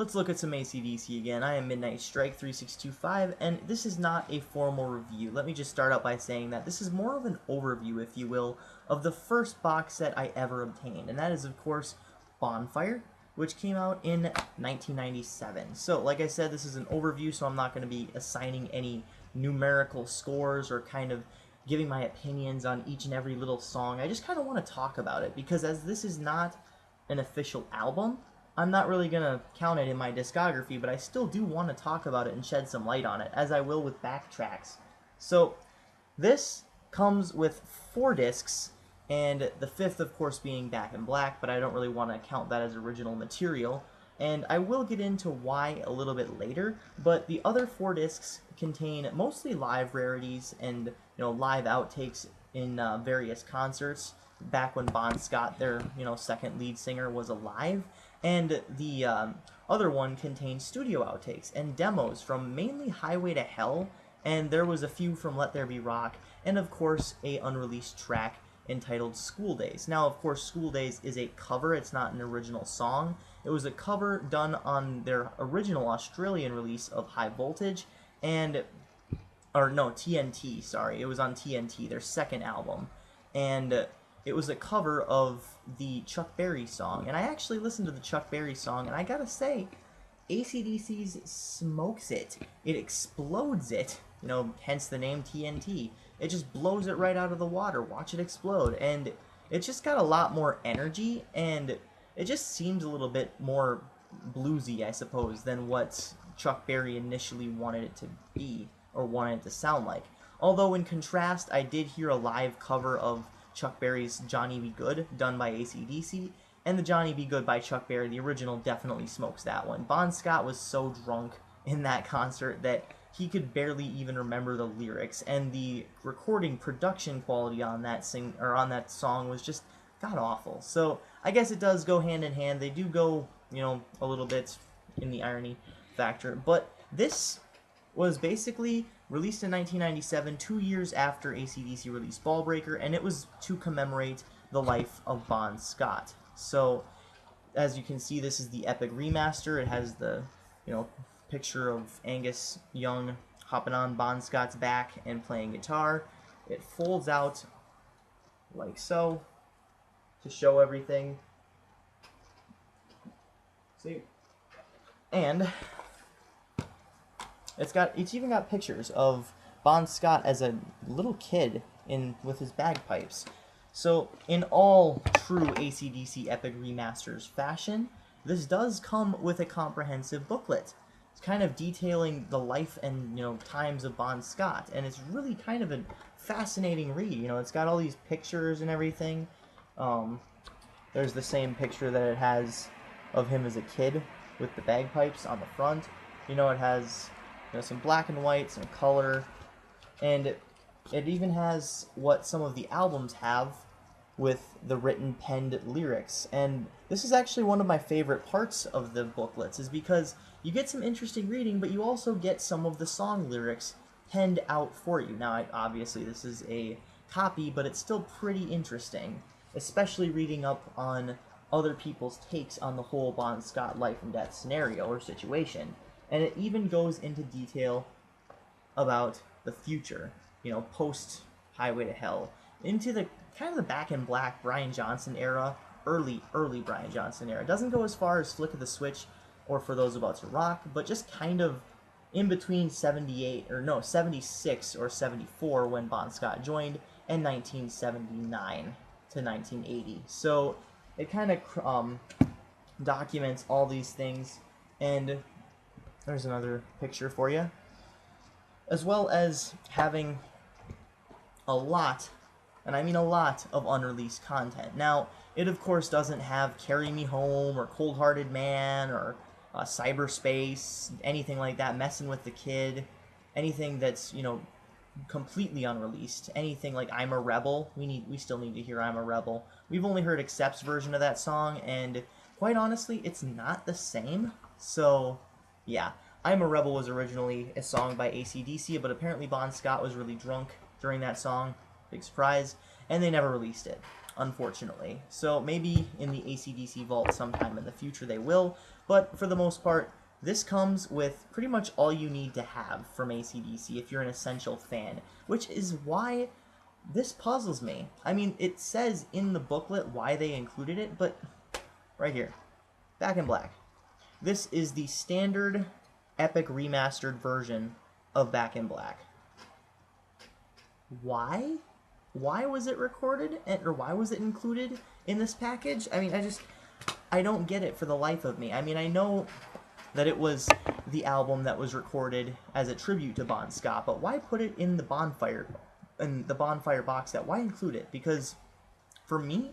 let's look at some ACDC again. I am Midnight Strike 3625, and this is not a formal review. Let me just start out by saying that this is more of an overview, if you will, of the first box set I ever obtained, and that is, of course, Bonfire, which came out in 1997. So, like I said, this is an overview, so I'm not going to be assigning any numerical scores or kind of giving my opinions on each and every little song. I just kind of want to talk about it, because as this is not an official album, I'm not really going to count it in my discography, but I still do want to talk about it and shed some light on it, as I will with backtracks. So, this comes with 4 discs, and the 5th, of course, being Back in Black, but I don't really want to count that as original material, and I will get into why a little bit later, but the other 4 discs contain mostly live rarities and, live outtakes in various concerts, back when Bon Scott, their, second lead singer, was alive. And the other one contains studio outtakes and demos from mainly Highway to Hell, and there was a few from Let There Be Rock, and of course a unreleased track entitled School Days. Now, of course, School Days is a cover, it's not an original song. It was a cover done on their original Australian release of High Voltage, TNT, sorry, it was on TNT, their second album, and it was a cover of the Chuck Berry song, and I actually listened to the Chuck Berry song, and I gotta say, AC/DC's smokes it. It explodes it, hence the name TNT. It just blows it right out of the water. Watch it explode, and it just got a lot more energy, and it just seems a little bit more bluesy, I suppose, than what Chuck Berry initially wanted it to be, or wanted it to sound like. Although, in contrast, I did hear a live cover of Chuck Berry's Johnny B. Good, done by AC/DC, and the Johnny B. Good by Chuck Berry, the original, definitely smokes that one. Bon Scott was so drunk in that concert that he could barely even remember the lyrics, and the recording production quality on that song was just god-awful. So, I guess it does go hand in hand. They do go, a little bit in the irony factor, but this was basically released in 1997, 2 years after AC/DC released Ballbreaker, and it was to commemorate the life of Bon Scott. So, as you can see, this is the Epic Remaster. It has the, picture of Angus Young hopping on Bon Scott's back and playing guitar. It folds out like so to show everything. See? And it's even got pictures of Bon Scott as a little kid with his bagpipes. So, in all true AC/DC Epic Remasters fashion, this does come with a comprehensive booklet. It's kind of detailing the life and, times of Bon Scott, and it's really kind of a fascinating read. It's got all these pictures and everything. There's the same picture that it has of him as a kid with the bagpipes on the front. It has some black and white, some color, and it even has what some of the albums have with the written penned lyrics. And this is actually one of my favorite parts of the booklets, is because you get some interesting reading, but you also get some of the song lyrics penned out for you. Now, obviously this is a copy, but it's still pretty interesting, especially reading up on other people's takes on the whole Bon Scott life and death scenario or situation. And it even goes into detail about the future, post Highway to Hell, into the kind of the Back in Black Brian Johnson era, early Brian Johnson era. It doesn't go as far as Flick of the Switch or For Those About to Rock, but just kind of in between 76 or 74 when Bon Scott joined, and 1979 to 1980. So it kind of documents all these things, and there's another picture for you, as well as having a lot, and I mean a lot, of unreleased content. Now, it of course doesn't have Carry Me Home or Cold Hearted Man or Cyberspace, anything like that, Messing with the Kid, anything that's, completely unreleased. Anything like I'm a Rebel, we still need to hear I'm a Rebel. We've only heard Accept's version of that song, and quite honestly, it's not the same. So, yeah, I'm a Rebel was originally a song by AC/DC, but apparently Bon Scott was really drunk during that song, big surprise, and they never released it. unfortunately. So maybe in the ACDC vault sometime in the future they will, but for the most part, this comes with pretty much all you need to have from ACDC if you're an essential fan, which is why this puzzles me. I mean, it says in the booklet why they included it, but right here, Back in Black. This is the standard Epic remastered version of Back in Black. Why? Why was it recorded, or why was it included in this package? I mean, I don't get it for the life of me. I mean, I know that it was the album that was recorded as a tribute to Bon Scott, but why put it in the Bonfire box set? Why include it? Because for me,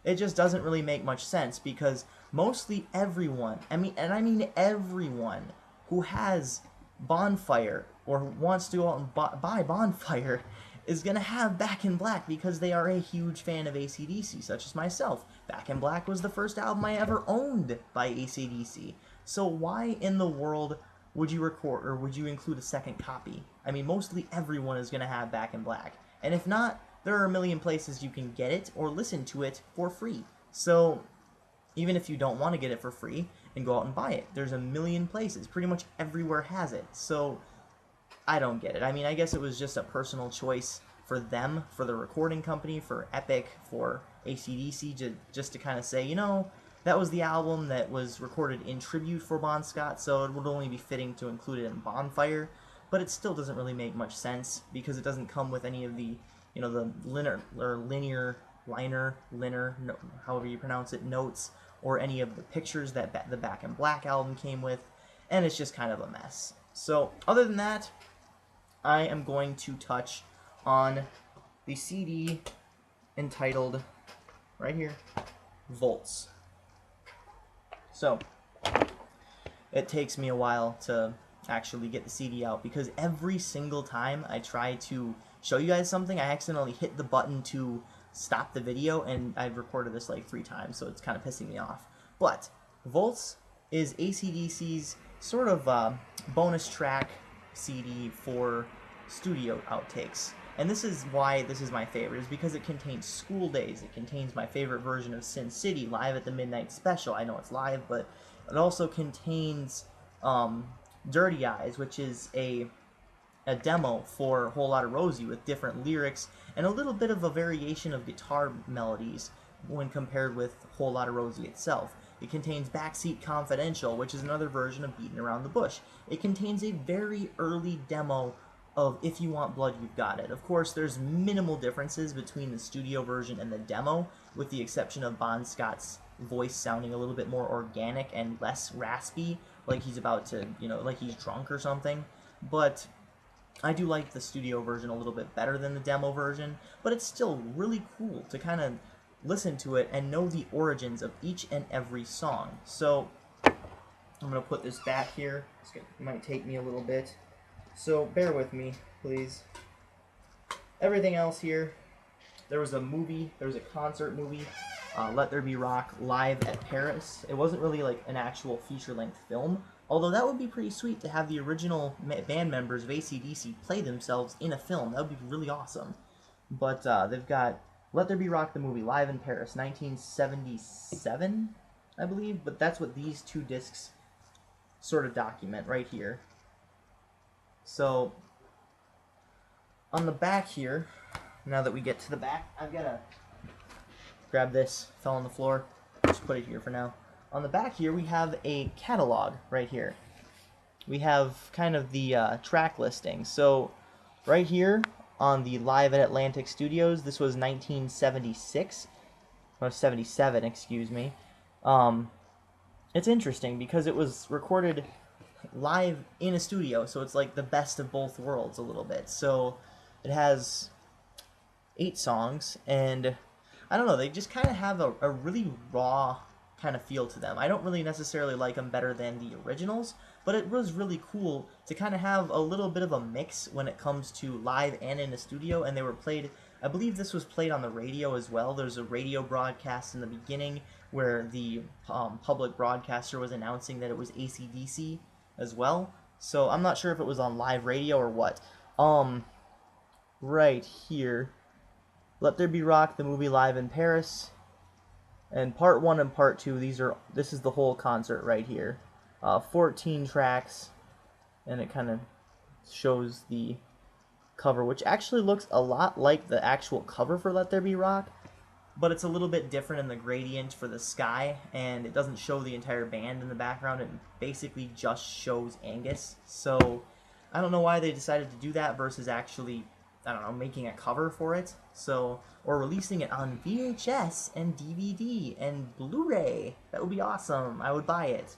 it just doesn't really make much sense, because mostly everyone, I mean everyone who has Bonfire or wants to go out and buy Bonfire is going to have Back in Black because they are a huge fan of AC/DC, such as myself. Back in Black was the first album I ever owned by AC/DC. So why in the world would you record, or would you include a second copy? I mean, mostly everyone is going to have Back in Black. And if not, there are a million places you can get it or listen to it for free. So even if you don't want to get it for free and go out and buy it, there's a million places. Pretty much everywhere has it. So I don't get it. I mean, I guess it was just a personal choice for them, for the recording company, for Epic, for AC/DC, just to kind of say, you know, that was the album that was recorded in tribute for Bon Scott, so it would only be fitting to include it in Bonfire. But it still doesn't really make much sense, because it doesn't come with any of the, you know, the liner, however you pronounce it, notes, or any of the pictures that the Back in Black album came with, and it's just kind of a mess. So, other than that, I am going to touch on the CD entitled, right here, Volts. So, it takes me a while to actually get the CD out, because every single time I try to show you guys something, I accidentally hit the button to stop the video, and I've recorded this like 3 times, so it's kind of pissing me off. But Volts is AC/DC's sort of bonus track CD for studio outtakes. And this is why this is my favorite, is because it contains School Days, it contains my favorite version of Sin City, Live at the Midnight Special. I know it's live, but it also contains Dirty Eyes, which is a demo for Whole Lotta Rosie with different lyrics and a little bit of a variation of guitar melodies when compared with Whole Lotta Rosie itself. It contains Backseat Confidential, which is another version of Beatin' Around the Bush. It contains a very early demo of If You Want Blood, You've Got It. Of course, there's minimal differences between the studio version and the demo, with the exception of Bon Scott's voice sounding a little bit more organic and less raspy, like he's about to, you know, like he's drunk or something. But I do like the studio version a little bit better than the demo version, but it's still really cool to kind of listen to it and know the origins of each and every song. So I'm going to put this back here. It might take me a little bit, so bear with me, please. Everything else here, there was a movie, there was a concert movie, Let There Be Rock Live at Paris. It wasn't really like an actual feature-length film, although that would be pretty sweet to have the original band members of AC/DC play themselves in a film. That would be really awesome. But they've got Let There Be Rock the movie, Live in Paris, 1977, I believe, but that's what these 2 discs sort of document right here. So, on the back here, now that we get to the back, I've got to grab this, fell on the floor, just put it here for now. On the back here, we have a catalog right here. We have kind of the track listing. So, right here on the Live at Atlantic Studios, this was 1976, or 77, excuse me. It's interesting because it was recorded live in a studio, so it's like the best of both worlds a little bit. So it has 8 songs, and I don't know, they just kind of have a really raw kind of feel to them. I don't really necessarily like them better than the originals, but it was really cool to kind of have a little bit of a mix when it comes to live and in a studio, and they were played, I believe this was played on the radio as well. There's a radio broadcast in the beginning where the public broadcaster was announcing that it was AC/DC as well. So I'm not sure if it was on live radio or what. Right here, Let There Be Rock, the movie Live in Paris. And part 1 and part 2, this is the whole concert right here. 14 tracks, and it kind of shows the cover, which actually looks a lot like the actual cover for Let There Be Rock, but it's a little bit different in the gradient for the sky, and it doesn't show the entire band in the background. It basically just shows Angus. So I don't know why they decided to do that versus actually, I don't know, making a cover for it. So, or releasing it on VHS and DVD and Blu-ray. That would be awesome. I would buy it.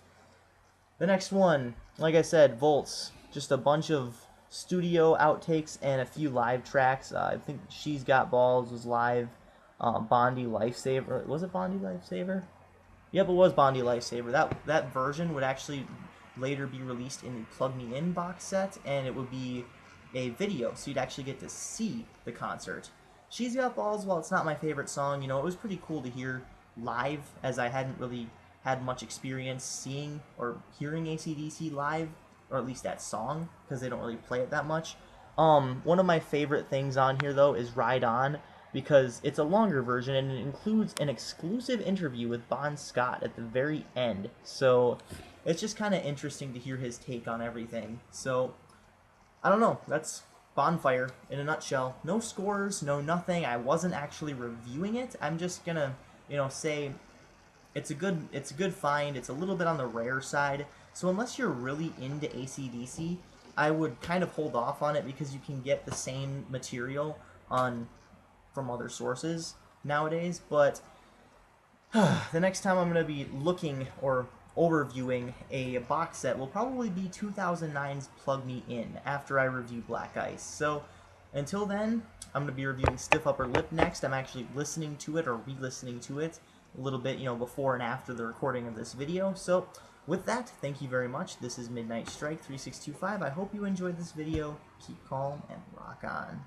The next one, like I said, Volts. Just a bunch of studio outtakes and a few live tracks. I think She's Got Balls was live. Bondi Lifesaver. Was it Bondi Lifesaver? Yep, it was Bondi Lifesaver. That version would actually later be released in the Plug Me In box set, and it would be a video, so you'd actually get to see the concert. She's Got Balls, while it's not my favorite song, you know, it was pretty cool to hear live, as I hadn't really had much experience seeing or hearing AC/DC live, or at least that song, because they don't really play it that much. One of my favorite things on here, though, is Ride On, because it's a longer version, and it includes an exclusive interview with Bon Scott at the very end. So it's just kind of interesting to hear his take on everything. So I don't know, that's Bonfire in a nutshell. No scores, no nothing. I wasn't actually reviewing it. I'm just gonna, say it's a good find. It's a little bit on the rare side. So unless you're really into AC/DC, I would kind of hold off on it, because you can get the same material from other sources nowadays. But the next time I'm going to be looking or overviewing a box set will probably be 2009's Plug Me In, after I review Black Ice. So until then, I'm going to be reviewing Stiff Upper Lip next. I'm actually listening to it or re-listening to it a little bit, before and after the recording of this video. So with that, thank you very much. This is Midnight Strike 3625. I hope you enjoyed this video. Keep calm and rock on.